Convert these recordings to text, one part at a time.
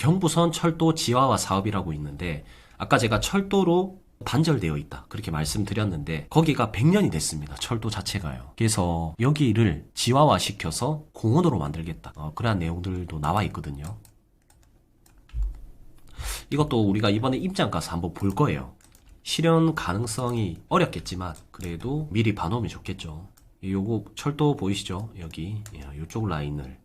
경부선 철도 지하화 사업이라고 있는데 아까 제가 철도로 단절되어 있다 그렇게 말씀드렸는데 거기가 100년이 됐습니다. 철도 자체가요. 그래서 여기를 지하화 시켜서 공원으로 만들겠다. 그러한 내용들도 나와 있거든요. 이것도 우리가 이번에 입장 가서 한번 볼 거예요. 실현 가능성이 어렵겠지만 그래도 미리 봐놓으면 좋겠죠. 요거 철도 보이시죠? 여기 요쪽 라인을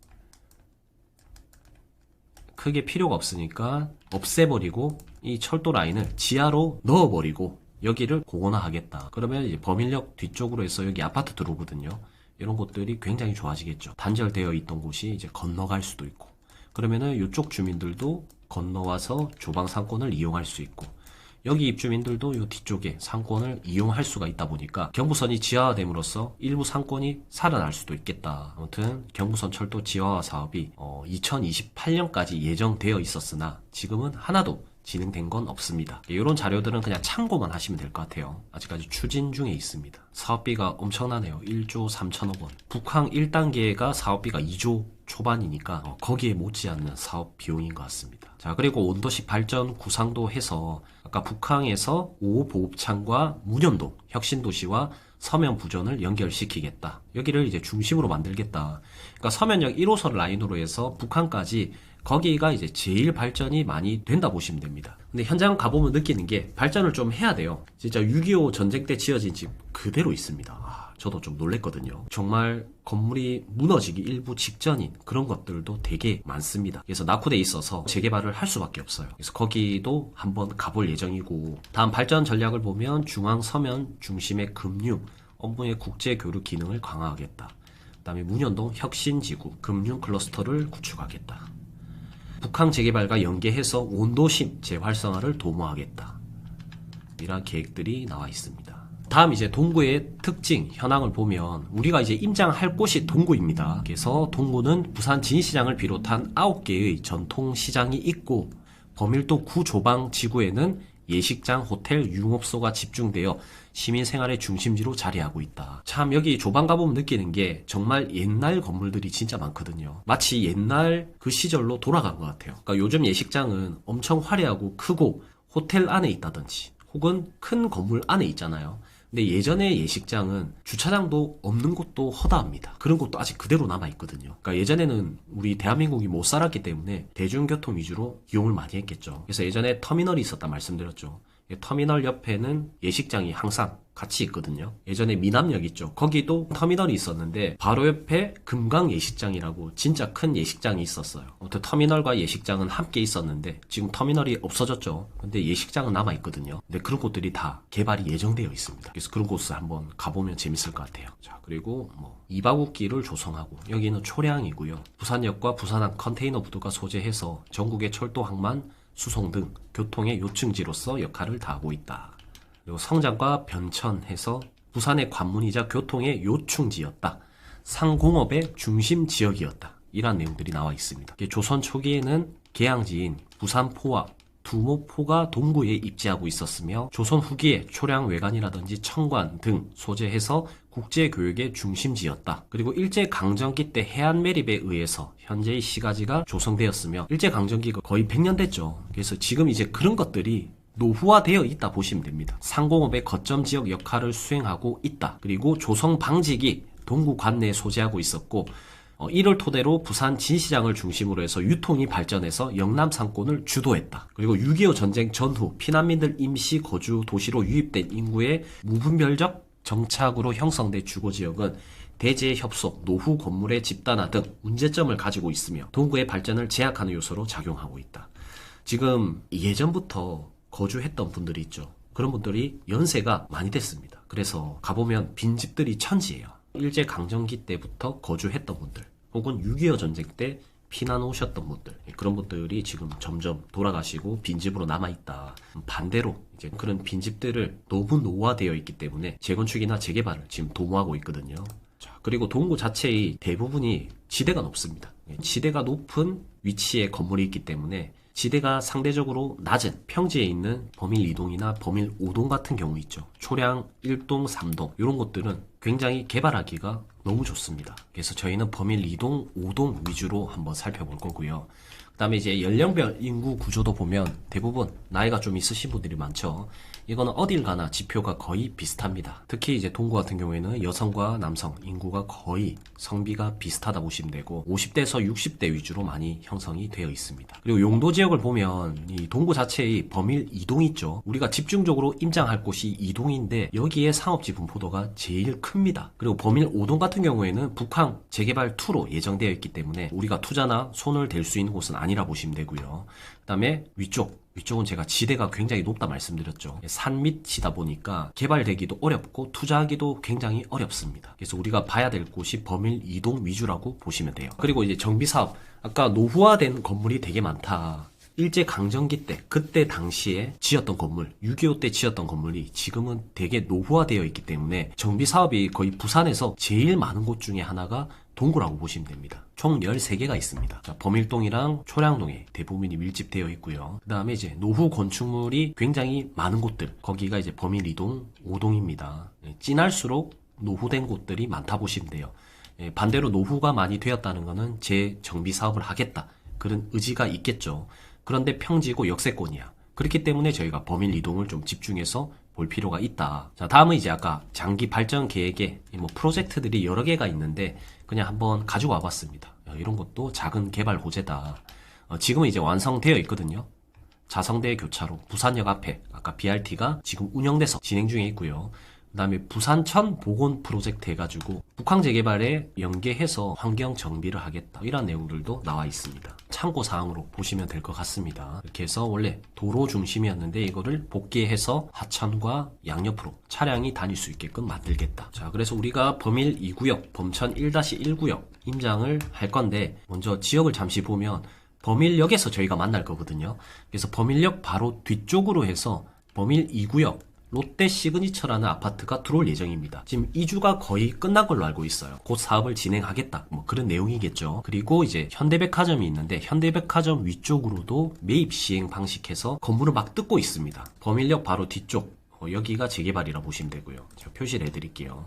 크게 필요가 없으니까 없애버리고 이 철도 라인을 지하로 넣어버리고 여기를 공원화하겠다. 그러면 이제 범인력 뒤쪽으로 해서 여기 아파트 들어오거든요. 이런 곳들이 굉장히 좋아지겠죠. 단절되어 있던 곳이 이제 건너갈 수도 있고 그러면은 이쪽 주민들도 건너와서 조방 상권을 이용할 수 있고 여기 입주민들도 이 뒤쪽에 상권을 이용할 수가 있다 보니까 경부선이 지하화됨으로써 일부 상권이 살아날 수도 있겠다. 아무튼 경부선 철도 지하화 사업이 2028년까지 예정되어 있었으나 지금은 하나도 진행된 건 없습니다. 이런 자료들은 그냥 참고만 하시면 될 것 같아요. 아직까지 추진 중에 있습니다. 사업비가 엄청나네요. 1조 3천억 원. 북항 1단계가 사업비가 2조 초반이니까 거기에 못지않는 사업 비용인 것 같습니다. 자, 그리고 온도시 발전 구상도 해서 아까 북항에서 5호 보급창과 문현동 혁신도시와 서면 부전을 연결시키겠다. 여기를 이제 중심으로 만들겠다. 그러니까 서면역 1호선 라인으로 해서 북한까지 거기가 이제 제일 발전이 많이 된다 보시면 됩니다. 근데 현장 가보면 느끼는 게 발전을 좀 해야 돼요. 진짜 6.25 전쟁 때 지어진 집 그대로 있습니다. 저도 좀 놀랬거든요. 정말 건물이 무너지기 일부 직전인 그런 것들도 되게 많습니다. 그래서 낙후돼 있어서 재개발을 할 수밖에 없어요. 그래서 거기도 한번 가볼 예정이고 다음 발전 전략을 보면 중앙 서면 중심의 금융, 업무의 국제 교류 기능을 강화하겠다. 그 다음에 문현동 혁신지구, 금융 클러스터를 구축하겠다. 북항 재개발과 연계해서 온도심 재활성화를 도모하겠다. 이런 계획들이 나와 있습니다. 다음 이제 동구의 특징, 현황을 보면 우리가 이제 임장할 곳이 동구입니다. 그래서 동구는 부산 진시장을 비롯한 9개의 전통시장이 있고 범일도 구조방 지구에는 예식장, 호텔, 융업소가 집중되어 시민생활의 중심지로 자리하고 있다. 참 여기 조방 가보면 느끼는 게 정말 옛날 건물들이 진짜 많거든요. 마치 옛날 그 시절로 돌아간 것 같아요. 그러니까 요즘 예식장은 엄청 화려하고 크고 호텔 안에 있다든지 혹은 큰 건물 안에 있잖아요. 근데 예전에 예식장은 주차장도 없는 곳도 허다합니다. 그런 곳도 아직 그대로 남아있거든요. 그러니까 예전에는 우리 대한민국이 못 살았기 때문에 대중교통 위주로 이용을 많이 했겠죠. 그래서 예전에 터미널이 있었다 말씀드렸죠. 터미널 옆에는 예식장이 항상 같이 있거든요. 예전에 미남역 있죠. 거기도 터미널이 있었는데 바로 옆에 금강 예식장이라고 진짜 큰 예식장이 있었어요. 아무튼 터미널과 예식장은 함께 있었는데 지금 터미널이 없어졌죠. 근데 예식장은 남아있거든요. 근데 그런 곳들이 다 개발이 예정되어 있습니다. 그래서 그런 곳을 한번 가보면 재밌을 것 같아요. 자, 그리고 이바구길을 조성하고 여기는 초량이고요. 부산역과 부산항 컨테이너 부두가 소재해서 전국의 철도 항만 수송 등 교통의 요충지로서 역할을 다하고 있다. 그리고 성장과 변천해서 부산의 관문이자 교통의 요충지였다. 상공업의 중심 지역이었다. 이런 내용들이 나와 있습니다. 조선 초기에는 개항지인 부산포와 두모포가 동구에 입지하고 있었으며 조선 후기에 초량 외관이라든지 청관 등 소재해서 국제교역의 중심지였다. 그리고 일제강점기 때 해안 매립에 의해서 현재의 시가지가 조성되었으며 일제강점기가 거의 100년 됐죠. 그래서 지금 이제 그런 것들이 노후화되어 있다 보시면 됩니다. 상공업의 거점 지역 역할을 수행하고 있다. 그리고 조성 방직이 동구 관내에 소재하고 있었고 이를 토대로 부산 진시장을 중심으로 해서 유통이 발전해서 영남 상권을 주도했다. 그리고 6.25 전쟁 전후 피난민들 임시 거주 도시로 유입된 인구의 무분별적 정착으로 형성된 주거지역은 대지의 협소, 노후 건물의 집단화 등 문제점을 가지고 있으며 동구의 발전을 제약하는 요소로 작용하고 있다. 지금 예전부터 거주했던 분들이 있죠. 그런 분들이 연세가 많이 됐습니다. 그래서 가보면 빈집들이 천지예요. 일제강점기 때부터 거주했던 분들 혹은 6.25 전쟁 때 피난 오셨던 분들 그런 분들이 지금 점점 돌아가시고 빈집으로 남아있다. 반대로 이제 그런 빈집들을 너무 노후화되어 있기 때문에 재건축이나 재개발을 지금 도모하고 있거든요. 자, 그리고 동구 자체의 대부분이 지대가 높습니다. 지대가 높은 위치에 건물이 있기 때문에 지대가 상대적으로 낮은 평지에 있는 범일 2동이나 범일 5동 같은 경우 있죠. 초량 1동, 3동 이런 곳들은 굉장히 개발하기가 너무 좋습니다. 그래서 저희는 범일 2동, 5동 위주로 한번 살펴볼 거고요. 그다음에 이제 연령별 인구 구조도 보면 대부분 나이가 좀 있으신 분들이 많죠. 이거는 어딜 가나 지표가 거의 비슷합니다. 특히 이제 동구 같은 경우에는 여성과 남성 인구가 거의 성비가 비슷하다 보시면 되고 50대에서 60대 위주로 많이 형성이 되어 있습니다. 그리고 용도 지역을 보면 이 동구 자체의 범일 이동이 있죠. 우리가 집중적으로 임장할 곳이 이동인데 여기에 상업지 분포도가 제일 큽니다. 그리고 범일 5동 같은 경우에는 북항 재개발 2로 예정되어 있기 때문에 우리가 투자나 손을 댈 수 있는 곳은 아니라 보시면 되고요. 그 다음에 위쪽은 제가 지대가 굉장히 높다 말씀드렸죠. 산 밑이다 보니까 개발되기도 어렵고 투자하기도 굉장히 어렵습니다. 그래서 우리가 봐야 될 곳이 범일 이동 위주라고 보시면 돼요. 그리고 이제 정비사업, 아까 노후화된 건물이 되게 많다. 일제강점기 때, 그때 당시에 지었던 건물, 6.25 때 지었던 건물이 지금은 되게 노후화되어 있기 때문에 정비사업이 거의 부산에서 제일 많은 곳 중에 하나가 동구라고 보시면 됩니다. 총 13개가 있습니다. 자, 범일동이랑 초량동에 대부분이 밀집되어 있고요. 그 다음에 이제 노후 건축물이 굉장히 많은 곳들, 거기가 이제 범일 2동, 5동입니다. 진할수록 노후된 곳들이 많다 보시면 돼요. 반대로 노후가 많이 되었다는 것은 재정비 사업을 하겠다, 그런 의지가 있겠죠. 그런데 평지고 역세권이야. 그렇기 때문에 저희가 범일 이동을 좀 집중해서 볼 필요가 있다. 자, 다음은 이제 아까 장기 발전 계획에 뭐 프로젝트들이 여러 개가 있는데 그냥 한번 가지고 와봤습니다. 이런 것도 작은 개발 호재다. 지금은 이제 완성되어 있거든요. 자성대 교차로 부산역 앞에 아까 BRT가 지금 운영돼서 진행 중에 있고요. 그 다음에 부산천 보건 프로젝트 해가지고 북항 재개발에 연계해서 환경 정비를 하겠다, 이런 내용들도 나와 있습니다. 참고사항으로 보시면 될 것 같습니다. 이렇게 해서 원래 도로 중심이었는데 이거를 복귀해서 하천과 양옆으로 차량이 다닐 수 있게끔 만들겠다. 자, 그래서 우리가 범일 2구역, 범천 1-1구역 임장을 할 건데 먼저 지역을 잠시 보면 범일역에서 저희가 만날 거거든요. 그래서 범일역 바로 뒤쪽으로 해서 범일 2구역 롯데 시그니처라는 아파트가 들어올 예정입니다. 지금 이주가 거의 끝난 걸로 알고 있어요. 곧 사업을 진행하겠다, 뭐 그런 내용이겠죠. 그리고 이제 현대백화점이 있는데 현대백화점 위쪽으로도 매입 시행 방식해서 건물을 막 뜯고 있습니다. 범일역 바로 뒤쪽, 여기가 재개발이라 보시면 되고요. 제가 표시를 해드릴게요.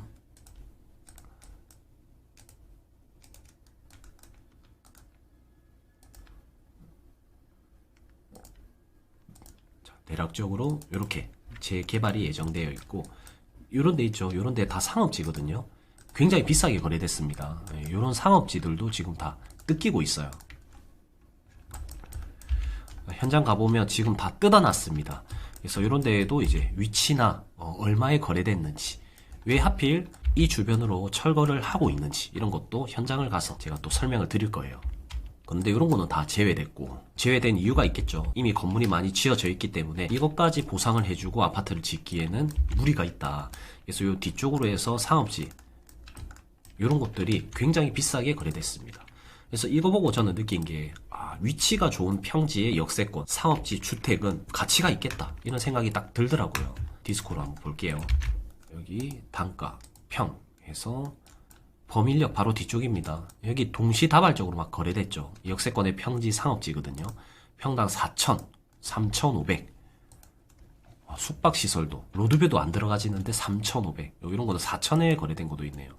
자, 대략적으로 이렇게 재개발이 예정되어 있고, 요런 데 있죠. 요런 데 다 상업지거든요. 굉장히 비싸게 거래됐습니다. 요런 상업지들도 지금 다 뜯기고 있어요. 현장 가보면 지금 다 뜯어놨습니다. 그래서 요런 데에도 이제 위치나 얼마에 거래됐는지, 왜 하필 이 주변으로 철거를 하고 있는지, 이런 것도 현장을 가서 제가 또 설명을 드릴 거예요. 그런데 이런 거는 다 제외됐고, 제외된 이유가 있겠죠. 이미 건물이 많이 지어져 있기 때문에 이것까지 보상을 해주고 아파트를 짓기에는 무리가 있다. 그래서 이 뒤쪽으로 해서 상업지, 이런 것들이 굉장히 비싸게 거래됐습니다. 그래서 이거 보고 저는 느낀 게, 위치가 좋은 평지의 역세권, 상업지, 주택은 가치가 있겠다, 이런 생각이 딱 들더라고요. 디스코로 한번 볼게요. 여기 단가, 평 해서 범일역 바로 뒤쪽입니다. 여기 동시다발적으로 막 거래됐죠. 역세권의 평지 상업지거든요. 평당 4,000, 3,500. 숙박시설도, 로드뷰도 안 들어가지는데 3,500. 이런 거는 4,000에 거래된 것도 있네요.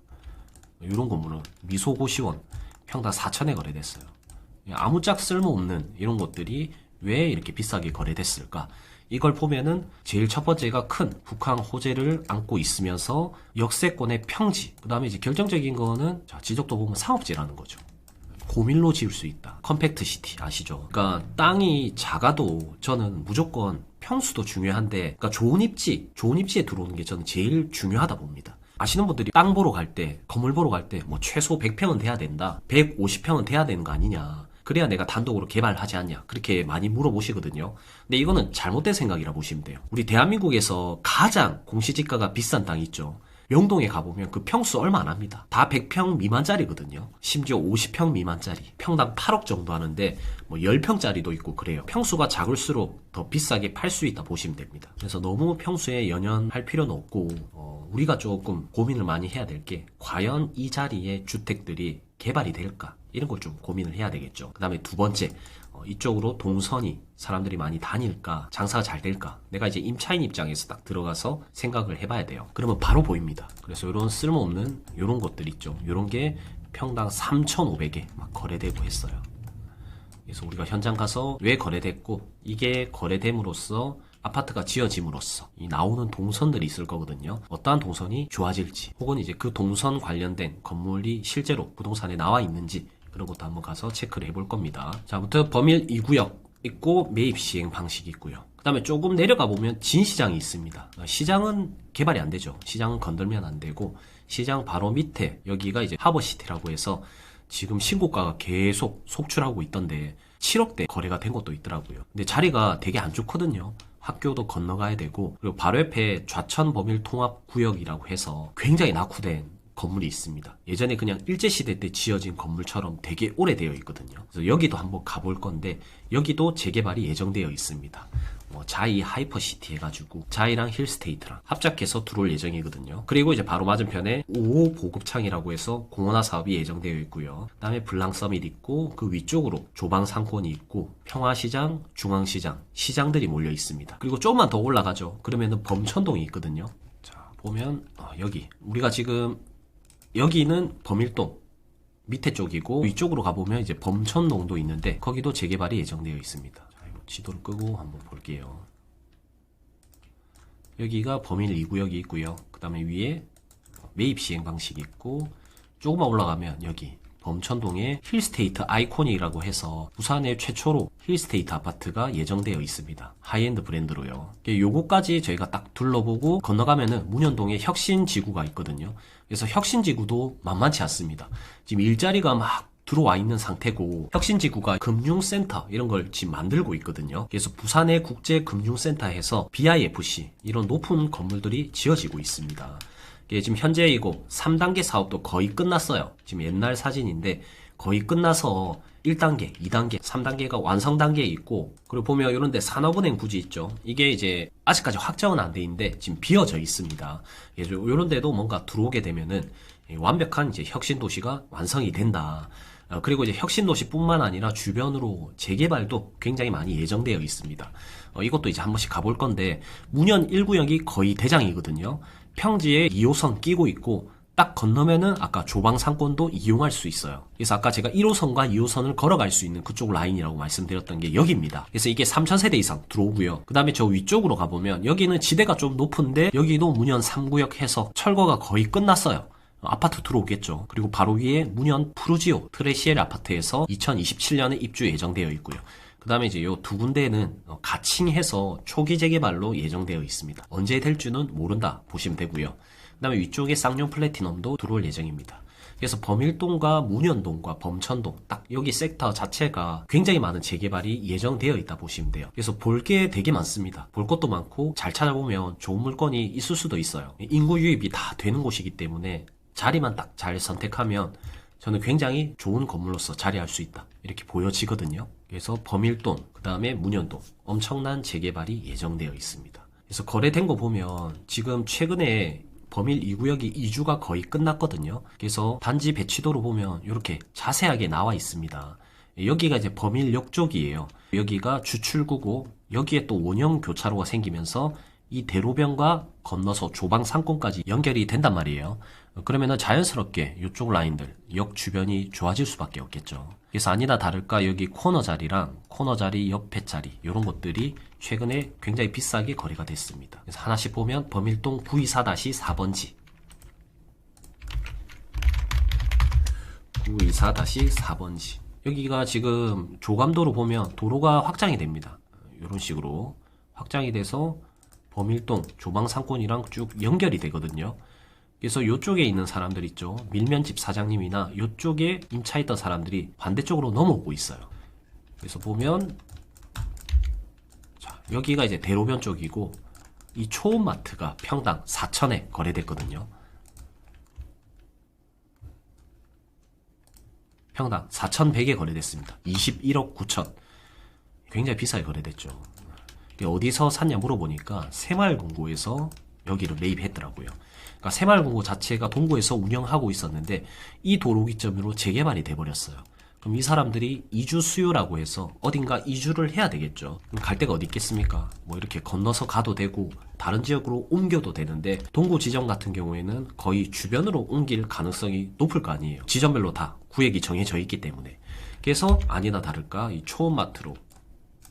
이런 건물은 미소고시원 평당 4,000에 거래됐어요. 아무짝 쓸모없는 이런 것들이 왜 이렇게 비싸게 거래됐을까? 이걸 보면은 제일 첫 번째가 큰 북한 호재를 안고 있으면서 역세권의 평지, 그 다음에 이제 결정적인 거는, 자, 지적도 보면 상업지라는 거죠. 고밀로 지을 수 있다. 컴팩트 시티 아시죠? 그러니까 땅이 작아도 저는 무조건 평수도 중요한데, 그러니까 좋은 입지에 들어오는 게 저는 제일 중요하다 봅니다. 아시는 분들이 땅 보러 갈 때, 건물 보러 갈 때 뭐 최소 100평은 돼야 된다, 150평은 돼야 되는 거 아니냐, 그래야 내가 단독으로 개발하지 않냐, 그렇게 많이 물어보시거든요. 근데 이거는 잘못된 생각이라 보시면 돼요. 우리 대한민국에서 가장 공시지가가 비싼 땅이 있죠. 명동에 가보면 그 평수 얼마 안 합니다. 다 100평 미만짜리거든요. 심지어 50평 미만짜리, 평당 8억 정도 하는데 뭐 10평짜리도 있고 그래요. 평수가 작을수록 더 비싸게 팔 수 있다 보시면 됩니다. 그래서 너무 평수에 연연할 필요는 없고, 우리가 조금 고민을 많이 해야 될 게, 과연 이 자리에 주택들이 개발이 될까, 이런 걸 좀 고민을 해야 되겠죠. 그 다음에 두 번째, 이쪽으로 동선이 사람들이 많이 다닐까, 장사가 잘 될까, 내가 이제 임차인 입장에서 딱 들어가서 생각을 해봐야 돼요. 그러면 바로 보입니다. 그래서 이런 쓸모없는 이런 것들 있죠. 이런 게 평당 3,500에 막 거래되고 했어요. 그래서 우리가 현장 가서 왜 거래됐고 이게 거래됨으로써 아파트가 지어짐으로써 이 나오는 동선들이 있을 거거든요. 어떠한 동선이 좋아질지 혹은 이제 그 동선 관련된 건물이 실제로 부동산에 나와 있는지 그런 것도 한번 가서 체크를 해볼 겁니다. 자, 아무튼 범일 2구역 있고 매입 시행 방식이 있고요. 그 다음에 조금 내려가 보면 진시장이 있습니다. 시장은 개발이 안 되죠. 시장은 건들면 안 되고 시장 바로 밑에 여기가 이제 하버시티라고 해서 지금 신고가가 계속 속출하고 있던데 7억대 거래가 된 것도 있더라고요. 근데 자리가 되게 안 좋거든요. 학교도 건너가야 되고 그리고 바로 옆에 좌천 범일 통합 구역이라고 해서 굉장히 낙후된 건물이 있습니다. 예전에 그냥 일제시대 때 지어진 건물처럼 되게 오래되어 있거든요. 그래서 여기도 한번 가볼 건데 여기도 재개발이 예정되어 있습니다. 자이 하이퍼시티 해가지고 자이랑 힐스테이트랑 합작해서 들어올 예정이거든요. 그리고 이제 바로 맞은편에 5호 보급창이라고 해서 공원화 사업이 예정되어 있고요. 그 다음에 블랑서밋 있고 그 위쪽으로 조방상권이 있고 평화시장, 중앙시장, 시장들이 몰려 있습니다. 그리고 조금만 더 올라가죠. 그러면은 범천동이 있거든요. 자, 보면 여기 우리가 지금 여기는 범일동 밑에 쪽이고 위쪽으로 가보면 이제 범천동도 있는데 거기도 재개발이 예정되어 있습니다. 지도를 끄고 한번 볼게요. 여기가 범일 2구역이 있고요. 그 다음에 위에 매입 시행 방식이 있고 조금만 올라가면 여기 범천동에 힐스테이트 아이코닉이라고 해서 부산의 최초로 힐스테이트 아파트가 예정되어 있습니다. 하이엔드 브랜드로요. 요거까지 저희가 딱 둘러보고 건너가면은 문현동에 혁신지구가 있거든요. 그래서 혁신지구도 만만치 않습니다. 지금 일자리가 막 들어와 있는 상태고 혁신지구가 금융센터 이런 걸 지금 만들고 있거든요. 그래서 부산의 국제금융센터에서 BIFC 이런 높은 건물들이 지어지고 있습니다. 지금 현재 이거 3단계 사업도 거의 끝났어요. 지금 옛날 사진인데 거의 끝나서 1단계, 2단계, 3단계가 완성 단계에 있고 그리고 보면 이런 데 산업은행 부지 있죠. 이게 이제 아직까지 확정은 안 돼 있는데 지금 비어져 있습니다. 이런 데도 뭔가 들어오게 되면은 완벽한 이제 혁신도시가 완성이 된다. 그리고 이제 혁신도시뿐만 아니라 주변으로 재개발도 굉장히 많이 예정되어 있습니다. 이것도 이제 한 번씩 가볼 건데 문현 1구역이 거의 대장이거든요. 평지에 2호선 끼고 있고 딱 건너면은 아까 조방상권도 이용할 수 있어요. 그래서 아까 제가 1호선과 2호선을 걸어갈 수 있는 그쪽 라인이라고 말씀드렸던 게 여기입니다. 그래서 이게 3000세대 이상 들어오고요. 그 다음에 저 위쪽으로 가보면 여기는 지대가 좀 높은데 여기도 문현 3구역 해서 철거가 거의 끝났어요. 아파트 들어오겠죠. 그리고 바로 위에 문현 푸르지오 트레시엘 아파트에서 2027년에 입주 예정되어 있고요. 그 다음에 이제 요 두 군데는 가칭해서 초기 재개발로 예정되어 있습니다. 언제 될지는 모른다 보시면 되고요. 그 다음에 위쪽에 쌍용 플래티넘도 들어올 예정입니다. 그래서 범일동과 문현동과 범천동 딱 여기 섹터 자체가 굉장히 많은 재개발이 예정되어 있다 보시면 돼요. 그래서 볼 게 되게 많습니다. 볼 것도 많고 잘 찾아보면 좋은 물건이 있을 수도 있어요. 인구 유입이 다 되는 곳이기 때문에 자리만 딱 잘 선택하면 저는 굉장히 좋은 건물로서 자리할 수 있다 이렇게 보여지거든요. 그래서 범일동 그 다음에 문현동 엄청난 재개발이 예정되어 있습니다. 그래서 거래된 거 보면 지금 최근에 범일 2구역이 2주가 거의 끝났거든요. 그래서 단지 배치도로 보면 이렇게 자세하게 나와 있습니다. 여기가 이제 범일역 쪽이에요. 여기가 주출구고 여기에 또 원형 교차로가 생기면서 이 대로변과 건너서 조방 상권까지 연결이 된단 말이에요. 그러면은 자연스럽게 이쪽 라인들 역 주변이 좋아질 수밖에 없겠죠. 그래서 아니나 다를까 여기 코너 자리랑 코너 자리 옆에 자리 이런 것들이 최근에 굉장히 비싸게 거래가 됐습니다. 그래서 하나씩 보면 범일동 924-4번지 924-4번지 여기가 지금 조감도로 보면 도로가 확장이 됩니다. 이런 식으로 확장이 돼서 범일동 조방상권이랑 쭉 연결이 되거든요. 그래서 이쪽에 있는 사람들 있죠. 밀면집 사장님이나 이쪽에 임차했던 사람들이 반대쪽으로 넘어오고 있어요. 그래서 보면 자, 여기가 이제 대로변 쪽이고 이 초음마트가 평당 4,000에 거래됐거든요. 평당 4,100에 거래됐습니다. 21억 9천. 굉장히 비싸게 거래됐죠. 어디서 샀냐 물어보니까 새마을금고에서 여기를 매입했더라고요. 그러니까 새마을금고 자체가 동구에서 운영하고 있었는데 이 도로 기점으로 재개발이 돼버렸어요. 그럼 이 사람들이 이주 수요라고 해서 어딘가 이주를 해야 되겠죠. 그럼 갈 데가 어디 있겠습니까? 뭐 이렇게 건너서 가도 되고 다른 지역으로 옮겨도 되는데 동구 지점 같은 경우에는 거의 주변으로 옮길 가능성이 높을 거 아니에요. 지점별로 다 구획이 정해져 있기 때문에. 그래서 아니나 다를까 이 초원마트로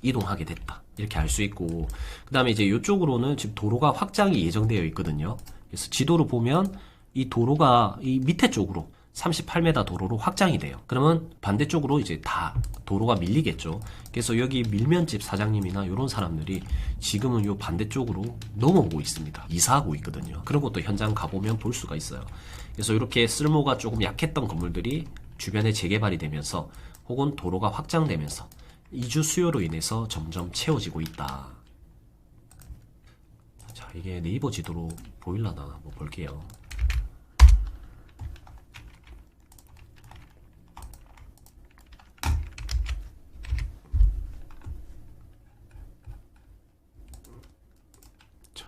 이동하게 됐다. 이렇게 알 수 있고, 그 다음에 이제 이쪽으로는 지금 도로가 확장이 예정되어 있거든요. 그래서 지도로 보면 이 도로가 이 밑에 쪽으로 38m 도로로 확장이 돼요. 그러면 반대쪽으로 이제 다 도로가 밀리겠죠. 그래서 여기 밀면집 사장님이나 이런 사람들이 지금은 요 반대쪽으로 넘어오고 있습니다. 이사하고 있거든요. 그런 것도 현장 가보면 볼 수가 있어요. 그래서 이렇게 쓸모가 조금 약했던 건물들이 주변에 재개발이 되면서 혹은 도로가 확장되면서 이주 수요로 인해서 점점 채워지고 있다. 자, 이게 네이버 지도로 보일라나 한번 볼게요. 자,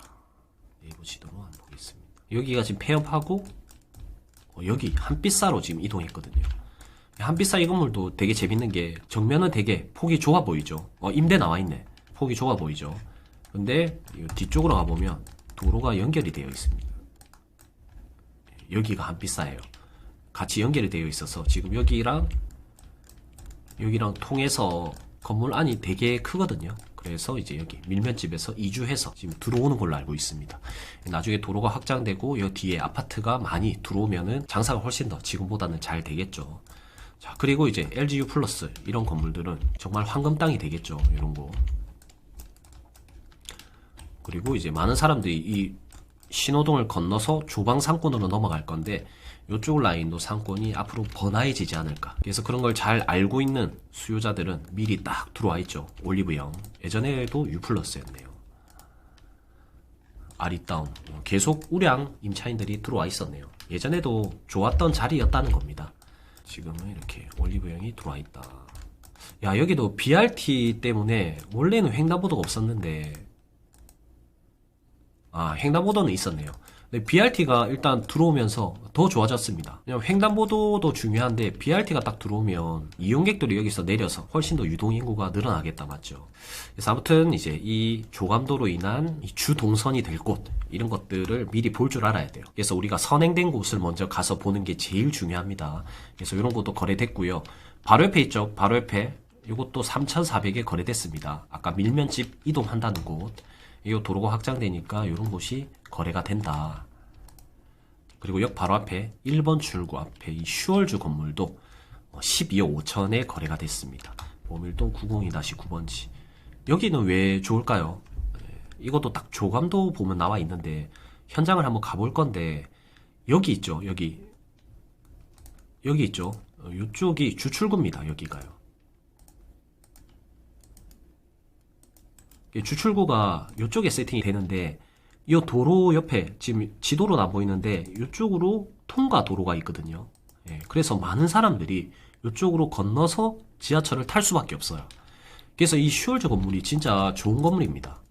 네이버 지도로 한번 보겠습니다. 여기가 지금 폐업하고 여기 한빛사로 지금 이동했거든요. 한빛사 이 건물도 되게 재밌는 게 정면은 되게 폭이 좁아 보이죠. 임대 나와 있네. 폭이 좁아 보이죠. 근데 뒤쪽으로 가보면 도로가 연결이 되어 있습니다. 여기가 한빛사예요. 같이 연결이 되어 있어서 지금 여기랑 통해서 건물 안이 되게 크거든요. 그래서 이제 여기 밀면집에서 이주해서 지금 들어오는 걸로 알고 있습니다. 나중에 도로가 확장되고 여 뒤에 아파트가 많이 들어오면은 장사가 훨씬 더 지금보다는 잘 되겠죠. 자, 그리고 이제 LGU 플러스 이런 건물들은 정말 황금 땅이 되겠죠. 이런 거. 그리고 이제 많은 사람들이 이 신호등을 건너서 조방 상권으로 넘어갈 건데 이쪽 라인도 상권이 앞으로 번화해지지 않을까. 그래서 그런 걸 잘 알고 있는 수요자들은 미리 딱 들어와 있죠. 올리브영. 예전에도 U 플러스였네요. 아리따움. 계속 우량 임차인들이 들어와 있었네요. 예전에도 좋았던 자리였다는 겁니다. 지금은 이렇게 올리브영이 들어와 있다. 야, 여기도 BRT 때문에 원래는 횡단보도가 없었는데 횡단보도는 있었네요. 근데 BRT가 일단 들어오면서 더 좋아졌습니다. 그냥 횡단보도도 중요한데 BRT가 딱 들어오면 이용객들이 여기서 내려서 훨씬 더 유동인구가 늘어나겠다, 맞죠? 그래서 아무튼 이제 이 조감도로 인한 주 동선이 될 곳, 이런 것들을 미리 볼 줄 알아야 돼요. 그래서 우리가 선행된 곳을 먼저 가서 보는 게 제일 중요합니다. 그래서 이런 것도 거래됐고요. 바로 옆에 있죠. 바로 옆에 이것도 3,400에 거래됐습니다. 아까 밀면집 이동한다는 곳. 이 도로가 확장되니까 이런 곳이 거래가 된다. 그리고 역 바로 앞에 1번 출구 앞에 이 슈얼주 건물도 12억 5천에 거래가 됐습니다. 보밀동 902-9번지. 여기는 왜 좋을까요? 이것도 딱 조감도 보면 나와 있는데 현장을 한번 가볼 건데 여기 있죠. 여기 있죠. 이쪽이 주출구입니다. 여기가요. 주출구가 이쪽에 세팅이 되는데 이 도로 옆에 지금 지도로는 안 보이는데 이쪽으로 통과 도로가 있거든요. 그래서 많은 사람들이 이쪽으로 건너서 지하철을 탈 수밖에 없어요. 그래서 이 슈얼즈 건물이 진짜 좋은 건물입니다.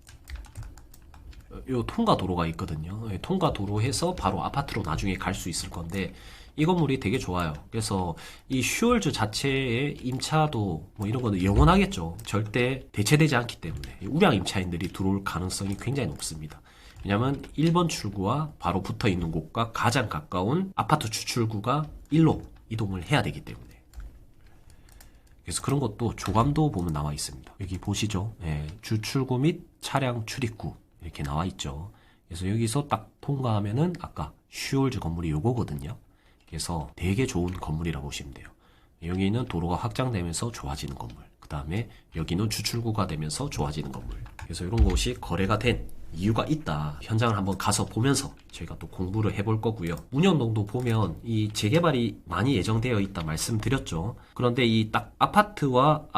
이 통과 도로가 있거든요. 통과 도로 해서 바로 아파트로 나중에 갈 수 있을 건데 이 건물이 되게 좋아요. 그래서 이 슈얼즈 자체의 임차도 뭐 이런 거는 영원하겠죠. 절대 대체되지 않기 때문에 우량 임차인들이 들어올 가능성이 굉장히 높습니다. 왜냐면 1번 출구와 바로 붙어 있는 곳과 가장 가까운 아파트 주출구가 1로 이동을 해야 되기 때문에. 그래서 그런 것도 조감도 보면 나와 있습니다. 여기 보시죠. 주출구 및 차량 출입구 이렇게 나와 있죠. 그래서 여기서 딱 통과하면은 아까 슈얼즈 건물이 요거거든요. 그래서 되게 좋은 건물이라고 보시면 돼요. 여기는 도로가 확장되면서 좋아지는 건물. 그 다음에 여기는 주출구가 되면서 좋아지는 건물. 그래서 이런 곳이 거래가 된 이유가 있다. 현장을 한번 가서 보면서 저희가 또 공부를 해볼 거고요. 문현동도 보면 이 재개발이 많이 예정되어 있다 말씀드렸죠. 그런데 이 딱 아파트와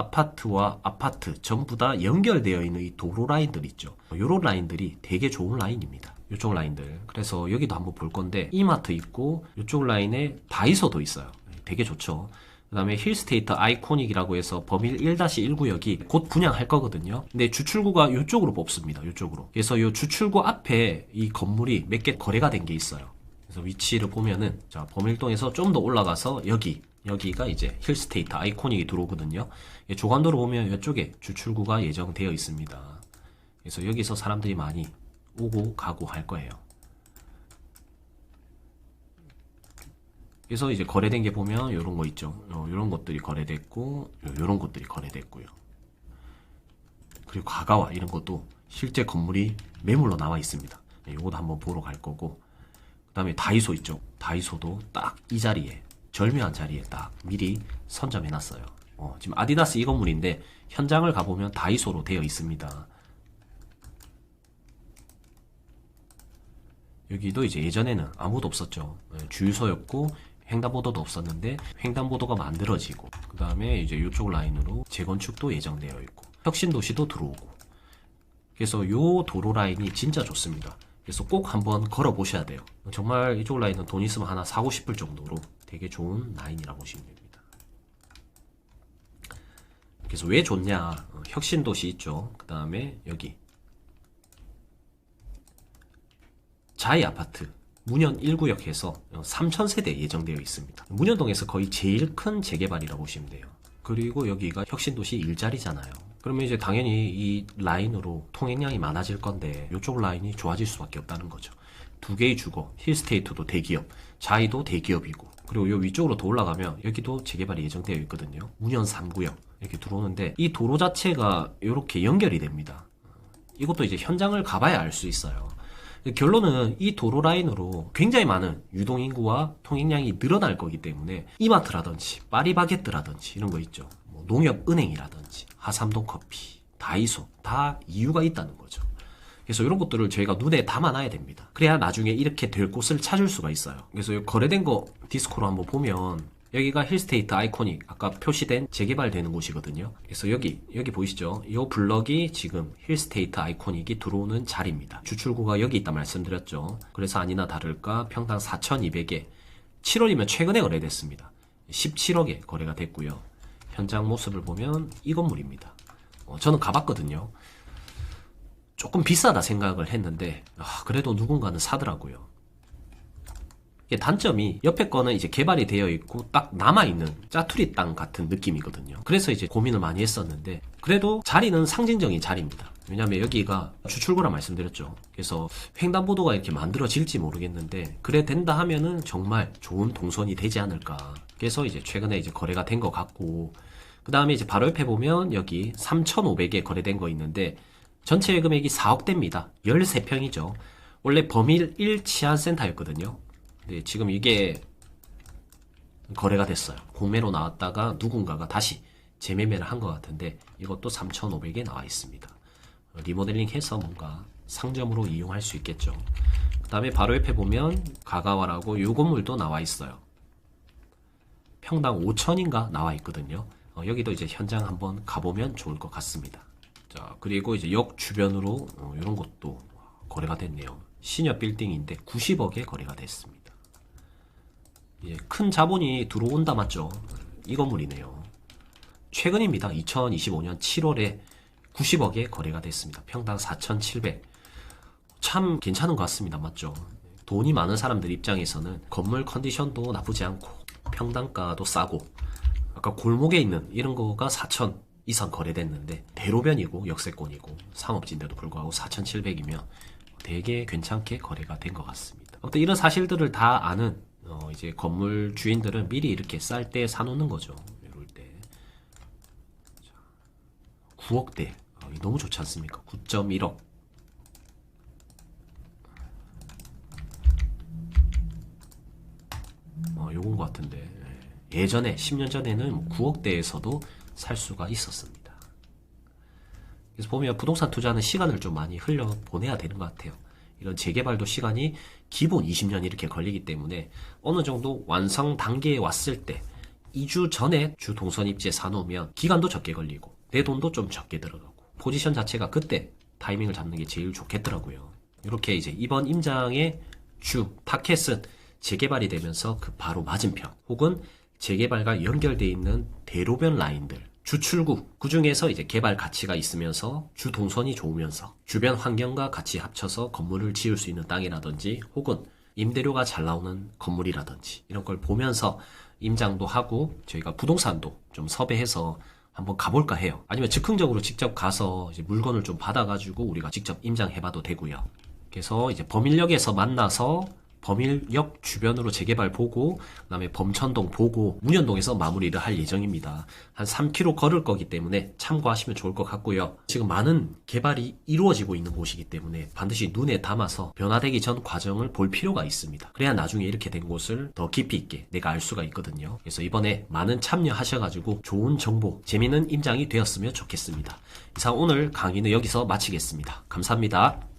아파트 전부 다 연결되어 있는 이 도로 라인들 있죠. 요런 라인들이 되게 좋은 라인입니다. 이쪽 라인들. 그래서 여기도 한번 볼 건데 이마트 있고 이쪽 라인에 다이소도 있어요. 되게 좋죠. 그 다음에 힐스테이트 아이코닉이라고 해서 범일 1-1구역이 곧 분양할 거거든요. 근데 주출구가 이쪽으로 뽑습니다. 이쪽으로. 그래서 이 주출구 앞에 이 건물이 몇 개 거래가 된 게 있어요. 그래서 위치를 보면은 자 범일동에서 좀 더 올라가서 여기가 이제 힐스테이트 아이코닉이 들어오거든요. 조감도로 보면 이쪽에 주출구가 예정되어 있습니다. 그래서 여기서 사람들이 많이 오고 가고 할 거예요. 그래서 이제 거래된 게 보면 이런 거 있죠. 이런 것들이 거래됐고, 이런 것들이 거래됐고요. 그리고 가가와 이런 것도 실제 건물이 매물로 나와 있습니다. 이것도 한번 보러 갈 거고, 그 다음에 다이소 있죠. 다이소도 딱 이 자리에, 절묘한 자리에 딱 미리 선점해 놨어요. 지금 아디다스 이 건물인데 현장을 가보면 다이소로 되어 있습니다. 여기도 이제 예전에는 아무도 없었죠. 주유소였고 횡단보도도 없었는데 횡단보도가 만들어지고, 그 다음에 이제 이쪽 라인으로 재건축도 예정되어 있고 혁신도시도 들어오고, 그래서 요 도로 라인이 진짜 좋습니다. 그래서 꼭 한번 걸어 보셔야 돼요. 정말 이쪽 라인은 돈 있으면 하나 사고 싶을 정도로 되게 좋은 라인이라고 보시면 됩니다. 그래서 왜 좋냐, 혁신도시 있죠. 그 다음에 여기 자이 아파트 문현 1구역 해서 3000세대 예정되어 있습니다. 문현동에서 거의 제일 큰 재개발이라고 보시면 돼요. 그리고 여기가 혁신도시 일자리잖아요. 그러면 이제 당연히 이 라인으로 통행량이 많아질 건데 이쪽 라인이 좋아질 수밖에 없다는 거죠. 두 개의 주거, 힐스테이트도 대기업, 자이도 대기업이고, 그리고 요 위쪽으로 더 올라가면 여기도 재개발이 예정되어 있거든요. 문현 3구역 이렇게 들어오는데 이 도로 자체가 이렇게 연결이 됩니다. 이것도 이제 현장을 가봐야 알 수 있어요. 결론은 이 도로 라인으로 굉장히 많은 유동인구와 통행량이 늘어날 거기 때문에 이마트라든지 파리바게뜨라든지 이런 거 있죠. 뭐 농협은행이라든지 하삼동 커피, 다이소 다 이유가 있다는 거죠. 그래서 이런 것들을 저희가 눈에 담아놔야 됩니다. 그래야 나중에 이렇게 될 곳을 찾을 수가 있어요. 그래서 거래된 거 디스코로 한번 보면 여기가 힐스테이트 아이코닉 아까 표시된 재개발되는 곳이거든요. 그래서 여기 보이시죠? 이 블럭이 지금 힐스테이트 아이코닉이 들어오는 자리입니다. 주출구가 여기 있다 말씀드렸죠. 그래서 아니나 다를까 평당 4,200에 7월이면 최근에 거래됐습니다. 17억에 거래가 됐고요. 현장 모습을 보면 이 건물입니다. 저는 가봤거든요. 조금 비싸다 생각을 했는데 그래도 누군가는 사더라고요. 단점이 옆에 거는 이제 개발이 되어 있고 딱 남아있는 짜투리 땅 같은 느낌이거든요. 그래서 이제 고민을 많이 했었는데 그래도 자리는 상징적인 자리입니다. 왜냐면 여기가 주출구라 말씀드렸죠. 그래서 횡단보도가 이렇게 만들어질지 모르겠는데 그래 된다 하면은 정말 좋은 동선이 되지 않을까. 그래서 이제 최근에 이제 거래가 된 것 같고, 그 다음에 이제 바로 옆에 보면 여기 3,500에 거래된 거 있는데 전체 금액이 4억대입니다. 13평이죠. 원래 범일 1치안센터였거든요. 네, 지금 이게 거래가 됐어요. 공매로 나왔다가 누군가가 다시 재매매를 한 것 같은데 이것도 3,500에 나와 있습니다. 리모델링 해서 뭔가 상점으로 이용할 수 있겠죠. 그 다음에 바로 옆에 보면 가가와라고 이 건물도 나와 있어요. 평당 5천인가 나와 있거든요. 여기도 이제 현장 한번 가보면 좋을 것 같습니다. 자, 그리고 이제 역 주변으로 이런 것도 거래가 됐네요. 신협 빌딩인데 90억에 거래가 됐습니다. 예, 큰 자본이 들어온다 맞죠? 이 건물이네요. 최근입니다. 2025년 7월에 90억에 거래가 됐습니다. 평당 4,700. 참 괜찮은 것 같습니다. 맞죠? 돈이 많은 사람들 입장에서는 건물 컨디션도 나쁘지 않고 평당가도 싸고, 아까 골목에 있는 이런 거가 4,000 이상 거래됐는데 대로변이고 역세권이고 상업지인데도 불구하고 4,700이면 되게 괜찮게 거래가 된 것 같습니다. 아무튼 이런 사실들을 다 아는 이제 건물 주인들은 미리 이렇게 쌀 때 사놓는 거죠. 이럴 때 9억대 너무 좋지 않습니까? 9.1억. 요건 것 같은데 예전에 10년 전에는 9억대에서도 살 수가 있었습니다. 그래서 보면 부동산 투자는 시간을 좀 많이 흘려 보내야 되는 것 같아요. 이런 재개발도 시간이 기본 20년 이렇게 걸리기 때문에 어느 정도 완성 단계에 왔을 때 2주 전에 주 동선 입지에 사놓으면 기간도 적게 걸리고 내 돈도 좀 적게 들어가고 포지션 자체가 그때 타이밍을 잡는 게 제일 좋겠더라고요. 이렇게 이제 이번 임장의 주 타켓은 재개발이 되면서 그 바로 맞은편 혹은 재개발과 연결되어 있는 대로변 라인들, 주출구, 그 중에서 이제 개발 가치가 있으면서 주 동선이 좋으면서 주변 환경과 같이 합쳐서 건물을 지을 수 있는 땅이라든지 혹은 임대료가 잘 나오는 건물이라든지 이런 걸 보면서 임장도 하고 저희가 부동산도 좀 섭외해서 한번 가볼까 해요. 아니면 즉흥적으로 직접 가서 이제 물건을 좀 받아가지고 우리가 직접 임장해봐도 되고요. 그래서 이제 범인력에서 만나서 범일역 주변으로 재개발 보고 그다음에 범천동 보고 문현동에서 마무리를 할 예정입니다. 한 3km 걸을 거기 때문에 참고하시면 좋을 것 같고요. 지금 많은 개발이 이루어지고 있는 곳이기 때문에 반드시 눈에 담아서 변화되기 전 과정을 볼 필요가 있습니다. 그래야 나중에 이렇게 된 곳을 더 깊이 있게 내가 알 수가 있거든요. 그래서 이번에 많은 참여하셔가지고 좋은 정보, 재미있는 임장이 되었으면 좋겠습니다. 이상 오늘 강의는 여기서 마치겠습니다. 감사합니다.